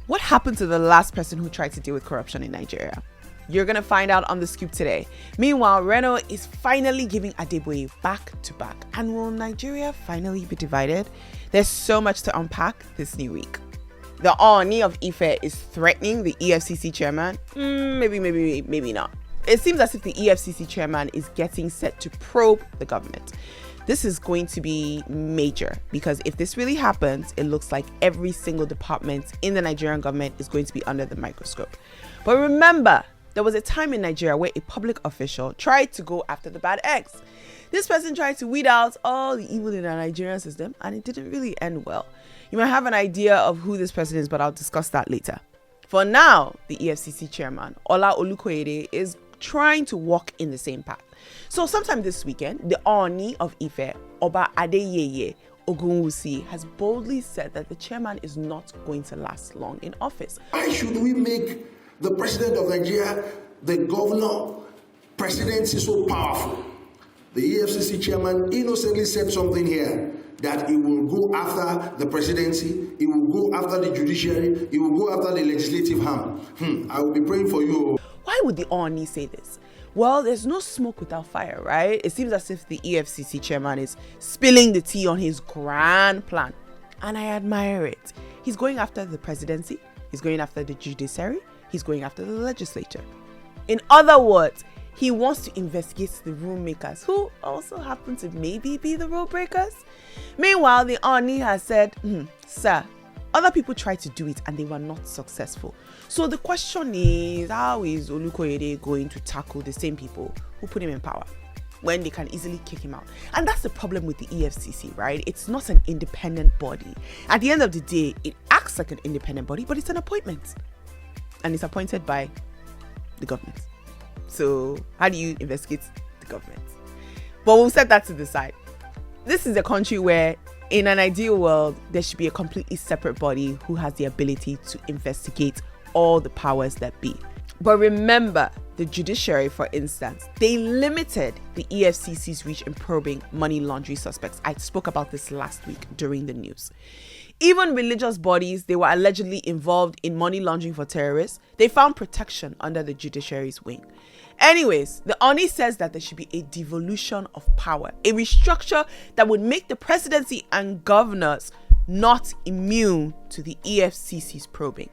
What happened to the last person who tried to deal with corruption in Nigeria? You're going to find out on The Scoop today. Meanwhile, Reno is finally giving Adeboye back to back. And will Nigeria finally be divided? There's so much to unpack this new week. The Ooni of Ife is threatening the EFCC chairman. Maybe not. It seems as if the EFCC chairman is getting set to probe the government. This is going to be major because if this really happens, it looks like every single department in the Nigerian government is going to be under the microscope. But remember, there was a time in Nigeria where a public official tried to go after the bad eggs. This person tried to weed out all the evil in our Nigerian system, and it didn't really end well. You might have an idea of who this person is, but I'll discuss that later. For now, the EFCC chairman, Bolanle Olukanni, is trying to walk in the same path. So sometime this weekend, the Ooni of Ife, Oba Adeyeye Ogunwusi, has boldly said that the chairman is not going to last long in office. Why should we make the president of Nigeria, the governor, presidency so powerful? The EFCC chairman innocently said something here that he will go after the presidency, he will go after the judiciary, he will go after the legislative arm. I will be praying for you. Why would the Ooni say this? Well, there's no smoke without fire, right? It seems as if the EFCC chairman is spilling the tea on his grand plan. And I admire it. He's going after the presidency, he's going after the judiciary, he's going after the legislature. In other words, he wants to investigate the rule makers who also happen to maybe be the rule breakers. Meanwhile, the Ooni has said, sir, other people tried to do it and they were not successful. So the question is, how is Olukanni going to tackle the same people who put him in power when they can easily kick him out? And that's the problem with the EFCC, right? It's not an independent body. At the end of the day, it acts like an independent body, but it's an appointment. And it's appointed by the government. So how do you investigate the government? But we'll set that to the side. This is a country where, in an ideal world, there should be a completely separate body who has the ability to investigate all the powers that be. But remember, the judiciary, for instance, they limited the EFCC's reach in probing money laundering suspects. I spoke about this last week during the news. Even religious bodies, they were allegedly involved in money laundering for terrorists, they found protection under the judiciary's wing. Anyways, the Ooni says that there should be a devolution of power, a restructure that would make the presidency and governors not immune to the EFCC's probing.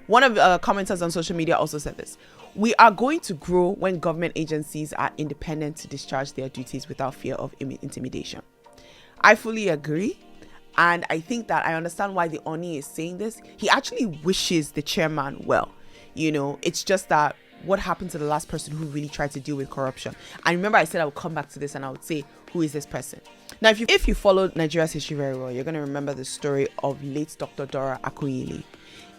One of the commenters on social media also said this: we are going to grow when government agencies are independent to discharge their duties without fear of intimidation. I fully agree. And I think that I understand why the Ooni is saying this. He actually wishes the chairman well. You know, it's just that what happened to the last person who really tried to deal with corruption? And remember I said I would come back to this and I would say, who is this person? Now, if you followed Nigeria's history very well, you're going to remember the story of late Dr. Dora Akunyili.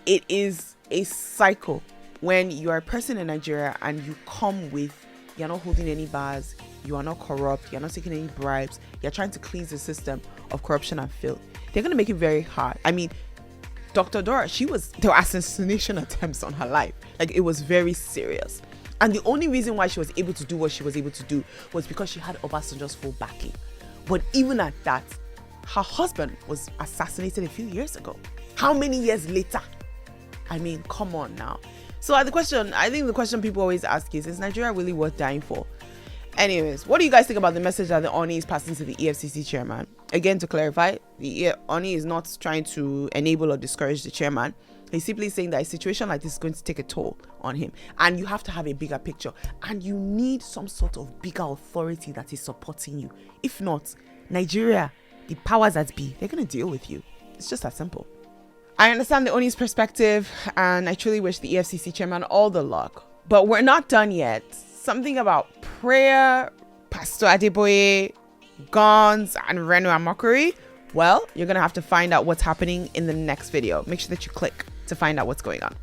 It is a cycle when you are a person in Nigeria and you come with, you're not holding any bars, you are not corrupt, you're not taking any bribes, you're trying to cleanse the system of corruption and filth. They're going to make it very hard. I mean, Dr. Dora, there were assassination attempts on her life. Like, it was very serious. And the only reason why she was able to do what she was able to do was because she had Obasanjo's full backing. But even at that, her husband was assassinated a few years ago. How many years later? I mean, come on now. So I think the question people always ask is Nigeria really worth dying for? Anyways, what do you guys think about the message that the Ooni is passing to the EFCC chairman? Again, to clarify, the Ooni is not trying to enable or discourage the chairman. He's simply saying that a situation like this is going to take a toll on him. And you have to have a bigger picture. And you need some sort of bigger authority that is supporting you. If not, Nigeria, the powers that be, they're going to deal with you. It's just that simple. I understand the Ooni's perspective, and I truly wish the EFCC chairman all the luck. But we're not done yet. Something about prayer, Pastor Adeboye, guns, and Reno and mockery. Well, you're going to have to find out what's happening in the next video. Make sure that you click to find out what's going on.